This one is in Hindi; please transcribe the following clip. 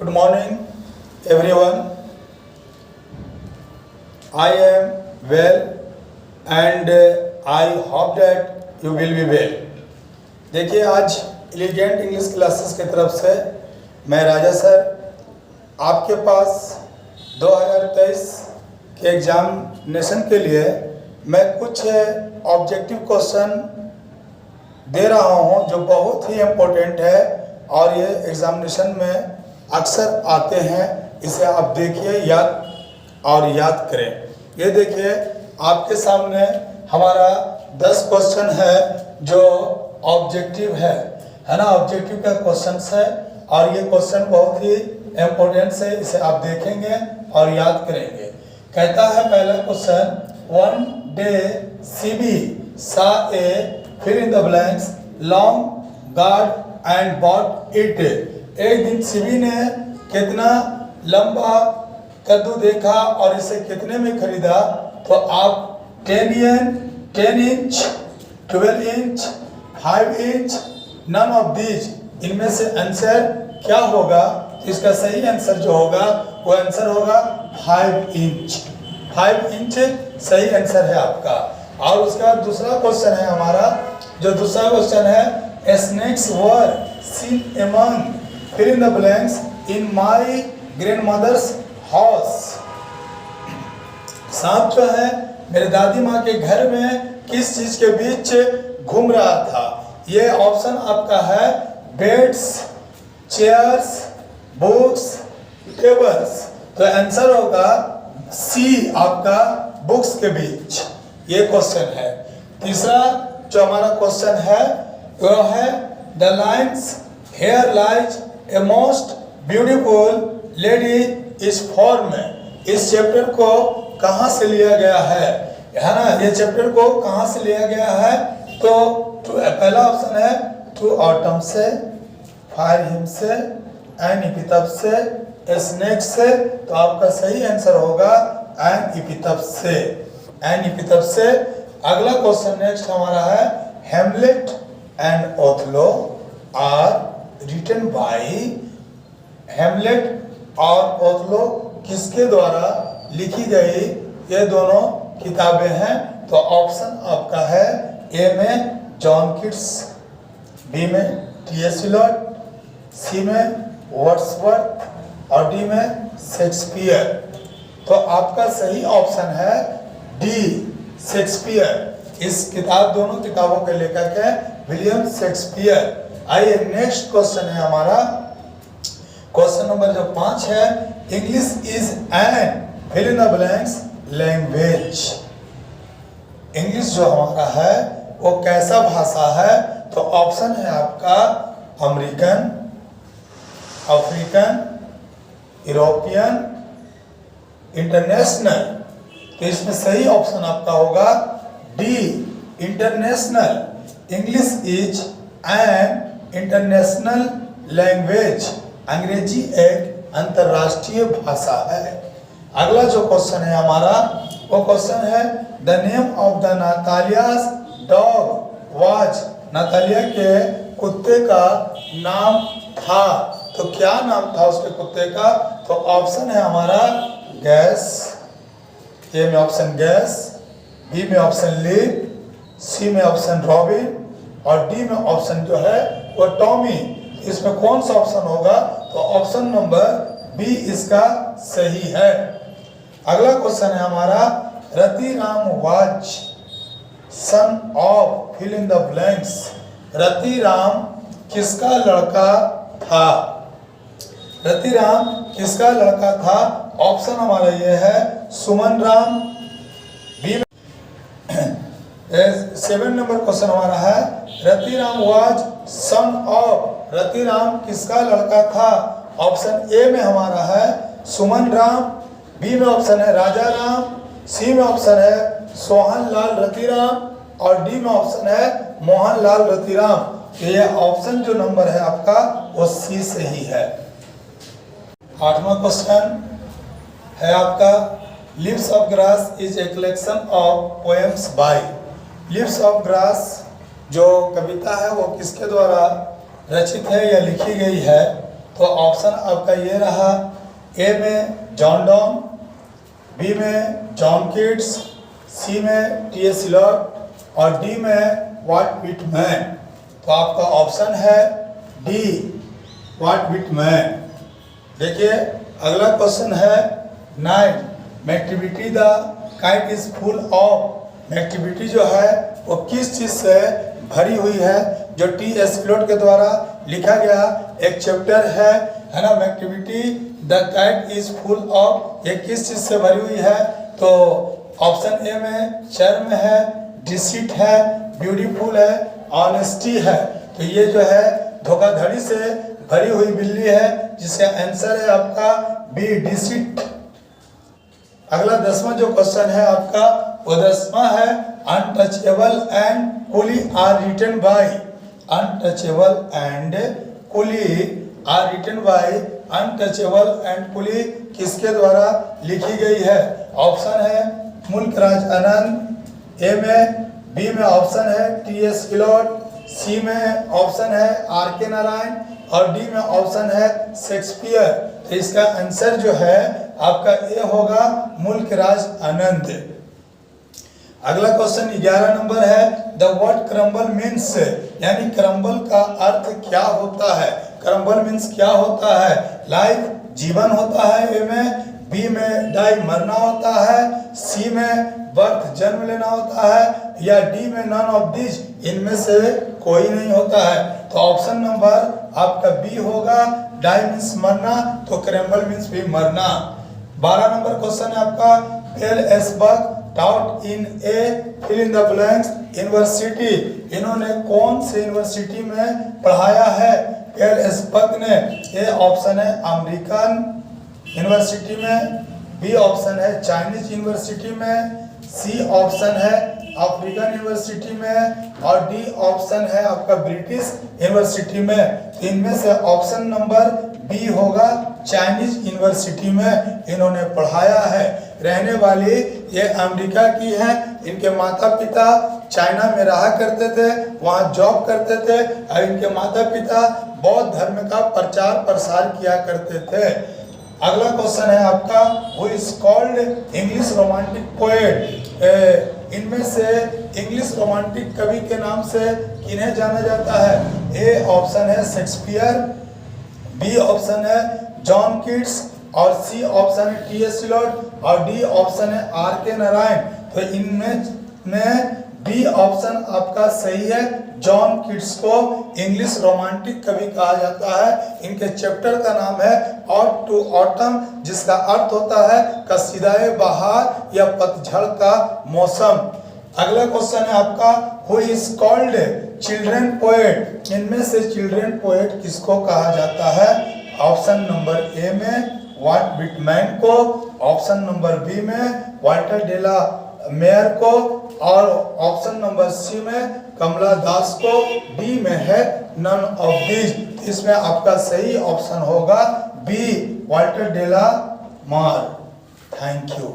Good morning, everyone. I am well and I hope that you will be well. देखिए आज एलिगेंट इंग्लिश क्लासेस की तरफ से मैं राजा सर आपके पास 2023 के एग्जामिनेशन के लिए मैं कुछ ऑब्जेक्टिव क्वेश्चन दे रहा हूं जो बहुत ही इम्पोर्टेंट है और ये एग्जामिनेशन में अक्सर आते हैं। इसे आप देखिए याद करें। ये देखिए आपके सामने हमारा 10 क्वेश्चन है जो ऑब्जेक्टिव है ना। ऑब्जेक्टिव का क्वेश्चन है और ये क्वेश्चन बहुत ही इम्पोर्टेंट है। इसे आप देखेंगे और याद करेंगे। कहता है पहला question, one day CB saw a fill in the blanks long guard and bought it। एक दिन सीबी ने कितना लंबा कद्दू देखा और इसे कितने में खरीदा। तो आप 10 inch, 12 inch, 5 inch, none of these, इनमें से आंसर क्या होगा। तो इसका सही आंसर जो होगा वो आंसर होगा 5 इंच। 5 इंच सही आंसर है आपका। और उसका दूसरा क्वेश्चन है हमारा, जो दूसरा क्वेश्चन है, snakes were seen among fill in the blanks in my grandmother's house. सांप जो है मेरे दादी माँ के घर में किस चीज के बीच घूम रहा था। ये ऑप्शन आपका है बेड्स, चेयर्स, बुक्स, टेबल्स। तो आंसर होगा सी आपका बुक्स के बीच। ये क्वेश्चन है। तीसरा जो हमारा क्वेश्चन है वो है the lines here lies a most beautiful lady is form. इस चैप्टर को कहाँ से लिया गया है ना। ये चैप्टर को कहाँ से लिया गया है। तो पहला ऑप्शन है टू ऑटम से, फायर हिम से, एन इपितप से, स्नेक से। तो आपका सही आंसर होगा एन इपितप से। एन इपितप से। अगला क्वेश्चन नेक्स्ट हमारा है, Hamlet and Othello are written by. Hamlet और ओथलो किसके द्वारा लिखी गई ये दोनों किताबें हैं। तो ऑप्शन आपका है ए में जॉन किट्स, बी में टी.एस. इलियट, सी में वर्ड्सवर्थ और डी में शेक्सपियर। तो आपका सही ऑप्शन है डी शेक्सपियर। इस किताब दोनों किताबों के लेखक है विलियम शेक्सपियर। आइए नेक्स्ट क्वेश्चन है हमारा, क्वेश्चन नंबर जो 5 है, English is an fill in the blanks language. English जो हमारा है वो कैसा भाषा है। तो ऑप्शन है आपका अमेरिकन, अफ्रीकन, यूरोपियन, इंटरनेशनल। तो इसमें सही ऑप्शन आपका होगा D international. English is an international language. अंग्रेजी एक अंतरराष्ट्रीय भाषा है। अगला जो क्वेश्चन है हमारा वो क्वेश्चन है, the name of the Natalia's dog was. Natalia के कुत्ते का नाम था। तो क्या नाम था उसके कुत्ते का। तो ऑप्शन है हमारा गैस, ए में ऑप्शन गैस, बी में ऑप्शन लीप, सी में ऑप्शन रॉबिन और डी में ऑप्शन जो है वो टॉमी। इसमें कौन सा ऑप्शन होगा। तो ऑप्शन नंबर बी इसका सही है। अगला क्वेश्चन है हमारा, Ratiram was son of fill in the blanks. Ratiram किसका लड़का था। रतिराम किसका लड़का था। ऑप्शन हमारा ये है सुमन राम, बी में 7 नंबर क्वेश्चन हमारा है, Ratiram was son of. Ratiram किसका लड़का था। ऑप्शन ए में हमारा है सुमन राम, बी में ऑप्शन है राजा राम, सी में ऑप्शन है सोहन लाल रतिराम और डी में ऑप्शन है मोहन लाल रतिराम। ये ऑप्शन जो नंबर है आपका वो सी से ही है। 8वां क्वेश्चन है आपका, leaves of grass is a collection of poems by. Leaves of grass जो कविता है वो किसके द्वारा रचित है या लिखी गई है। तो ऑप्शन आपका ये रहा, ए में जॉन डॉन, बी में जॉन किट्स, सी में टी.एस. इलियट और डी में वॉल्ट व्हिटमैन। तो आपका ऑप्शन है डी, वॉल्ट व्हिटमैन। देखिए अगला क्वेश्चन है 9, activity the kite is full of. Activity जो है वो किस चीज से भरी हुई है, जो टी.एस. इलियट के द्वारा लिखा गया एक चैप्टर है ना, activity the kite is full of, ये किस चीज से भरी हुई है? तो ऑप्शन ए में शर्म है, डिसीट है, ब्यूटीफुल है, ऑनेस्टी है। तो ये जो है धोखाधड़ी से भरी हुई बिल्ली है, जिसका आंसर है आपका बी, डिसीट। अगला 10वां जो क्वेश्चन है आपका वो 10वां है Untouchable and Coolie are written by. Untouchable and Coolie are written by, Untouchable and Coolie किसके द्वारा लिखी गई है? ऑप्शन है मुल्क राज आनंद, ए में, बी में ऑप्शन है टी.एस. इलियट, सी में ऑप्शन है आर.के. नारायण और डी में ऑप्शन है शेक्सपियर। तो इसका आंसर जो है आपका ए होगा मुल्क राज आनंद। अगला क्वेश्चन 11 नंबर है द वर्ड क्रम्बल मीन्स, यानी क्रम्बल का अर्थ क्या होता है? क्रम्बल मीन्स क्या होता है? लाइफ जीवन होता है ए में, बी में डाई मरना होता है, सी में बर्थ जन्म लेना होता है या डी में नन ऑफ दिस, इनमें से कोई नहीं होता है। तो ऑप्शन नंबर आपका बी होगा, डाई मीन्स मरना, तो क्रम्बल मीन्स भी मरना। 12 नंबर क्वेश्चन है आपका L S Buck taught in a fill in the blanks university. इन्होंने कौन से यूनिवर्सिटी में पढ़ाया है? एल एस बक ने। ए ऑप्शन है अमेरिकन यूनिवर्सिटी में, बी ऑप्शन है चाइनीज यूनिवर्सिटी में, सी ऑप्शन है अफ्रीकन यूनिवर्सिटी में और डी ऑप्शन है आपका ब्रिटिश यूनिवर्सिटी में। इनमें से ऑप्शन नंबर बी होगा, चाइनीज यूनिवर्सिटी में इन्होंने पढ़ाया है। रहने वाली ये अमेरिका की है, इनके माता पिता चाइना में रहा करते थे, वहाँ जॉब करते थे और इनके माता पिता बौद्ध धर्म का प्रचार प्रसार किया करते थे। अगला क्वेश्चन है आपका who is called English romantic poet. इनमें से इंग्लिश रोमांटिक कवि के नाम से किन्हें जाना जाता है? ए ऑप्शन है शेक्सपियर, बी ऑप्शन है जॉन किट्स और सी ऑप्शन है टी.एस. इलियट और डी ऑप्शन है आर.के. नारायण। तो इनमें बी ऑप्शन आपका सही है। जॉन किट्स को इंग्लिश रोमांटिक कवि कहा जाता है। इनके चैप्टर का नाम है ऑड टू ऑटम, जिसका अर्थ होता है कसीदाए बहार या पतझड़ का मौसम। अगला क्वेश्चन है आपका who is called children poet. इनमें से चिल्ड्रन पोएट किसको कहा जाता है? ऑप्शन नंबर ए में वॉल्ट व्हिटमैन को, ऑप्शन नंबर बी में वाल्टर डेला मेयर को और ऑप्शन नंबर सी में कमला दास को, डी में है नन ऑफ दिस। इसमें आपका सही ऑप्शन होगा बी, वाल्टर डेला मार। Thank you.